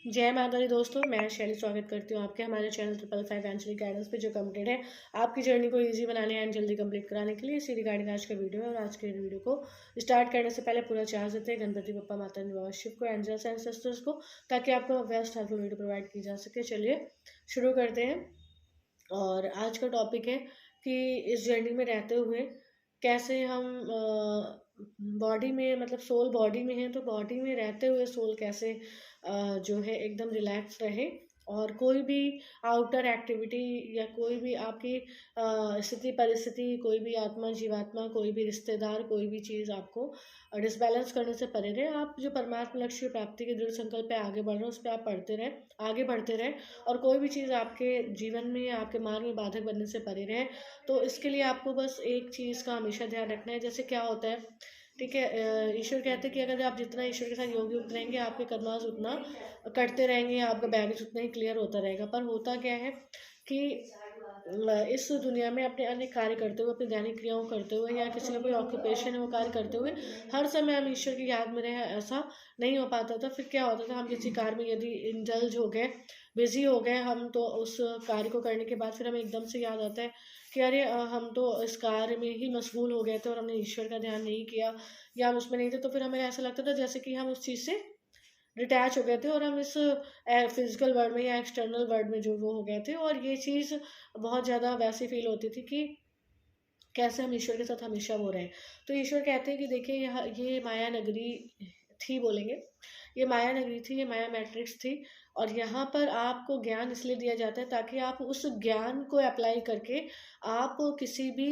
जय माता दी दोस्तों, मैं शैली स्वागत करती हूँ आपके हमारे चैनल 555 एंजलिक गाइडेंस पे, जो कंप्लीट है आपकी जर्नी को इजी बनाने एंड जल्दी कंप्लीट कराने के लिए। इसी रिगार्डिंग आज का वीडियो है। और आज के वीडियो को स्टार्ट करने से पहले पूरा चार्ज देते हैं गणपति बप्पा, माता बाबा शिव को, एंजल्स एंड सिस्टर्स को, ताकि आपको बेस्ट हेल्पफुल वीडियो प्रोवाइड की जा सके। चलिए शुरू करते हैं। और आज का टॉपिक है कि इस जर्नी में रहते हुए कैसे हम बॉडी में, मतलब सोल बॉडी में है, तो बॉडी में रहते हुए सोल कैसे जो है एकदम रिलैक्स रहे, और कोई भी आउटर एक्टिविटी या कोई भी आपकी स्थिति परिस्थिति, कोई भी आत्मा जीवात्मा, कोई भी रिश्तेदार, कोई भी चीज़ आपको डिसबैलेंस करने से परे रहे। आप जो परमात्मा लक्ष्य प्राप्ति के दृढ़ संकल्प पे आगे बढ़ रहे हो, उस पर आप आगे बढ़ते रहे, और कोई भी चीज़ आपके जीवन में, आपके मार्ग में बाधक बनने से परे रहे। तो इसके लिए आपको बस एक चीज़ का हमेशा ध्यान रखना है। जैसे क्या होता है, ठीक है, ईश्वर कहते हैं कि अगर आप जितना ईश्वर के साथ योग युक्त रहेंगे, आपके कर्मास उतना करते रहेंगे, आपका बैगेज उतना ही क्लियर होता रहेगा। पर होता क्या है कि इस दुनिया में अपने अन्य कार्य करते हुए, अपनी दैनिक क्रियाओं करते हुए, या किसी का कोई ऑक्यूपेशन है वो कार्य करते हुए हर समय हम ईश्वर की याद में रहे, ऐसा नहीं हो पाता था। फिर क्या होता था, हम किसी कार्य में यदि इंडल्ज हो गए, बिजी हो गए हम, तो उस कार्य को करने के बाद फिर हमें एकदम से याद आता है कि अरे हम तो इस कार्य में ही मशगूल हो गए थे और हमने ईश्वर का ध्यान नहीं किया, या हम उसमें नहीं थे। तो फिर हमें ऐसा लगता था जैसे कि हम उस चीज़ से डिटैच हो गए थे, और हम इस फिजिकल वर्ल्ड में या एक्सटर्नल वर्ल्ड में जो वो हो गए थे। और ये चीज़ बहुत ज़्यादा वैसी फील होती थी कि कैसे हम ईश्वर के साथ हमेशा वो रहें। तो ईश्वर कहते हैं कि देखिए, ये माया नगरी थी, बोलेंगे ये माया नगरी थी, ये माया मैट्रिक्स थी, और यहाँ पर आपको ज्ञान इसलिए दिया जाता है ताकि आप उस ज्ञान को अप्लाई करके आप किसी भी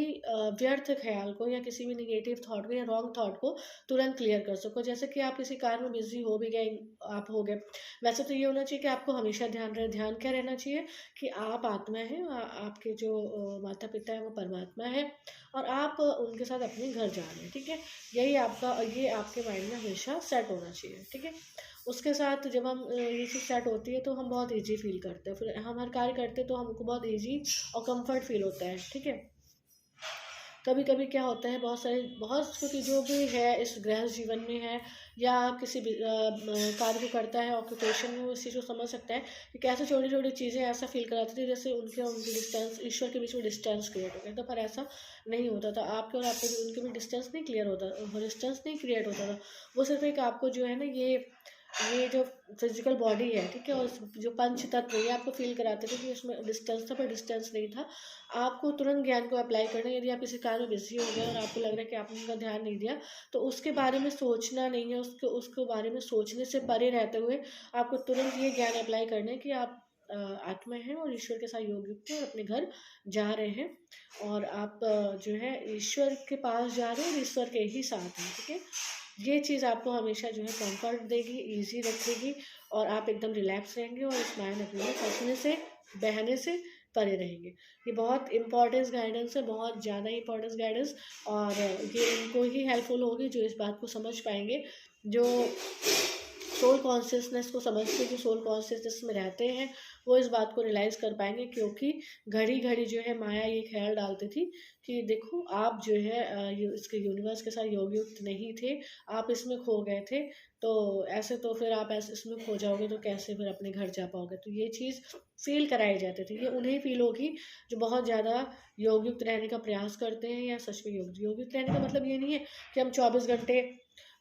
व्यर्थ ख्याल को, या किसी भी निगेटिव थॉट को, या रॉन्ग थॉट को तुरंत क्लियर कर सको। जैसे कि आप किसी कार्य में बिजी हो भी गए, आप हो गए, वैसे तो ये होना चाहिए कि आपको हमेशा ध्यान रहे। ध्यान क्या रहना चाहिए कि आप आत्मा है, आपके जो माता पिता है वो परमात्मा है, और आप उनके साथ अपने घर जा रहे हैं, ठीक है। यही आपका, ये आपके माइंड में हमेशा सेट होना चाहिए, ठीक है। उसके साथ जब हम ये चीज़ सेट होती है तो हम बहुत इजी फील करते हैं, फिर हम हर कार्य करते हैं तो हमको बहुत इजी और कंफर्ट फील होता है, ठीक है। कभी कभी क्या होता है, बहुत क्योंकि जो भी है इस गृहस्थ जीवन में है, या किसी भी कार्य को करता है ऑक्यूपेशन में, वो इस चीज़ को समझ सकता है कि कैसे छोटी छोटी चीज़ें ऐसा फील कराती थी जैसे उनके और उनकी डिस्टेंस, ईश्वर के बीच में डिस्टेंस क्रिएट हो गया था। पर ऐसा नहीं होता था, आपके और आपके उनके बीच डिस्टेंस नहीं क्लियर होता, डिस्टेंस नहीं क्रिएट होता था। वो सिर्फ एक आपको जो है ना, ये जो फिजिकल बॉडी है, ठीक है, और जो पंच तत्व, ये आपको फील कराते थे कि उसमें डिस्टेंस था, पर डिस्टेंस नहीं था। आपको तुरंत ज्ञान को अप्लाई करना है। यदि आप किसी कार्य में बिजी हो गए और आपको लग रहा है कि आपने उनका ध्यान नहीं दिया, तो उसके बारे में सोचना नहीं है, उसके बारे में सोचने से परे रहते हुए आपको तुरंत ये ज्ञान अप्लाई करना है कि आप आत्मा है और ईश्वर के साथ योग युक्त है, और अपने घर जा रहे हैं, और आप जो है ईश्वर के पास जा रहे हैं और ईश्वर के ही साथ हैं, ठीक है। ये चीज़ आपको हमेशा जो है कंफर्ट देगी, इजी रखेगी, और आप एकदम रिलैक्स रहेंगे, और इस माया नगरी में फंसने से, बहने से परे रहेंगे। ये बहुत इंपॉर्टेंस गाइडेंस है, बहुत ज़्यादा इंपॉर्टेंस गाइडेंस, और ये उनको ही हेल्पफुल होगी जो इस बात को समझ पाएंगे, जो सोल कॉन्शियसनेस को समझते, जो सोल कॉन्शियसनेस में रहते हैं, वो इस बात को रियलाइज़ कर पाएंगे। क्योंकि घड़ी घड़ी जो है माया ये ख्याल डालती थी कि देखो आप जो है इसके यूनिवर्स के साथ योग युक्त नहीं थे, आप इसमें खो गए थे, तो ऐसे तो फिर आप ऐसे इसमें खो जाओगे तो कैसे फिर अपने घर जा पाओगे। तो ये चीज़ फील कराई जाती थी, ये उन्हें फील होगी जो बहुत ज़्यादा योग युक्त रहने का प्रयास करते हैं, या सच में योग युक्त रहने का मतलब ये नहीं है कि हम 24 घंटे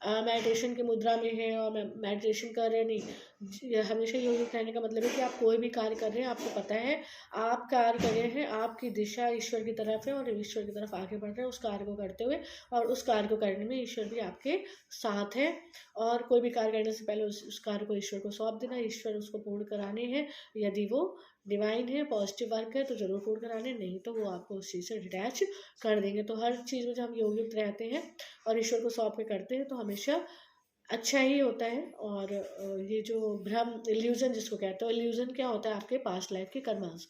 मेडिटेशन की मुद्रा में है और मेडिटेशन कर रहे हैं, नहीं। हमेशा योग युक्त रहने का मतलब है कि आप कोई भी कार्य कर रहे हैं, आपको पता है आप कार्य कर रहे हैं, आपकी दिशा ईश्वर की तरफ है, और ईश्वर की तरफ आगे बढ़ रहे हैं उस कार्य को करते हुए, और उस कार्य को करने में ईश्वर भी आपके साथ है। और कोई भी कार्य करने से पहले उस कार्य को ईश्वर को सौंप देना, ईश्वर उसको पूर्ण कराने हैं। यदि वो डिवाइन है, पॉजिटिव वर्क है, तो जरूर पूर्ण कराने, नहीं तो वो आपको उस चीज़ से डिटैच कर देंगे। तो हर चीज़ में जब हम योग युक्त रहते हैं और ईश्वर को सौंप के करते हैं, तो हमेशा अच्छा ही होता है। और ये जो भ्रम, इल्यूजन जिसको कहते हो, इल्यूजन क्या होता है, आपके पास्ट लाइफ के कर्मांश।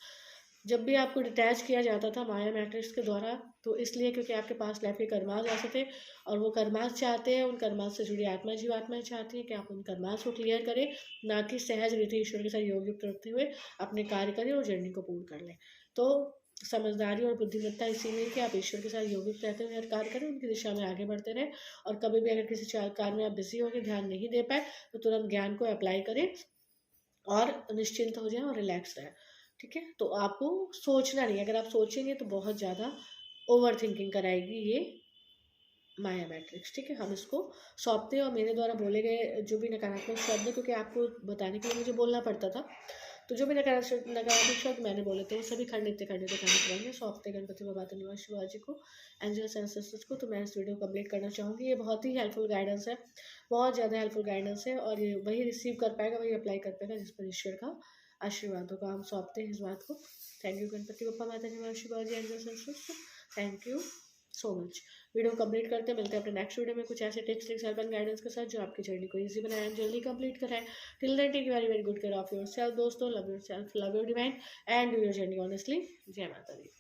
जब भी आपको डिटैच किया जाता था माया मैट्रिक्स के द्वारा, तो इसलिए क्योंकि आपके पास लाइफ के कर्मास ऐसे थे, और वो कर्मास चाहते हैं, उन कर्मास से जुड़ी आत्मा जीवात्माएं चाहती हैं कि आप उन कर्मास को क्लियर करें, ना कि सहज रीति ईश्वर के साथ योग युक्त रखते हुए अपने कार्य करें और जर्नी को पूर्ण कर लें। तो समझदारी और बुद्धिमत्ता इसी में है कि आप ईश्वर के साथ योग युक्त रहते हुए हर कार्य करें, उनकी दिशा में आगे बढ़ते रहें, और कभी भी अगर किसी कार्य में आप बिजी होकर ध्यान नहीं दे पाए, तो तुरंत ज्ञान को अप्लाई करें, और निश्चिंत हो जाए और रिलैक्स रहें। ठीक है, तो आपको सोचना नहीं है, अगर आप सोचेंगे तो बहुत ज़्यादा ओवर थिंकिंग कराएगी ये माया मैट्रिक्स। ठीक है, हम इसको सौंपते हैं और मेरे द्वारा बोले गए जो भी नकारात्मक शब्द है, क्योंकि आपको बताने के लिए मुझे बोलना पड़ता था, तो जो भी नकारात्मक शब्द मैंने बोले थे वो सभी खंडित खंडित रहेंगे। सौंपते गणपति बाबा धन्यवाद शिवाजी को, एंजल्स एंसेस्टर्स को। तो मैं इस वीडियो को कंप्लीट करना चाहूँगी। ये बहुत ही हेल्पफुल गाइडेंस है, बहुत ज़्यादा हेल्पफुल गाइडेंस है, और ये वही रिसीव कर पाएगा, वही अप्लाई कर पाएगा जिस पर ईश्वर का आशीर्वाद होगा। हम सौंपते हैं इस बात को। थैंक यू गणपति बप्पा माता धन्यवाद Shivaji angels ancestors, thank you so much. Video complete करते हैं, मिलते हैं अपने नेक्स्ट वीडियो में कुछ ऐसे tips tricks help and guidance के साथ जो आपकी जर्नी को इजी बनाए एंड जल्दी कंप्लीट कराए। Till then take very very good care of yourself दोस्तों। Love yourself, love your divine and do your journey honestly. जय माता दी।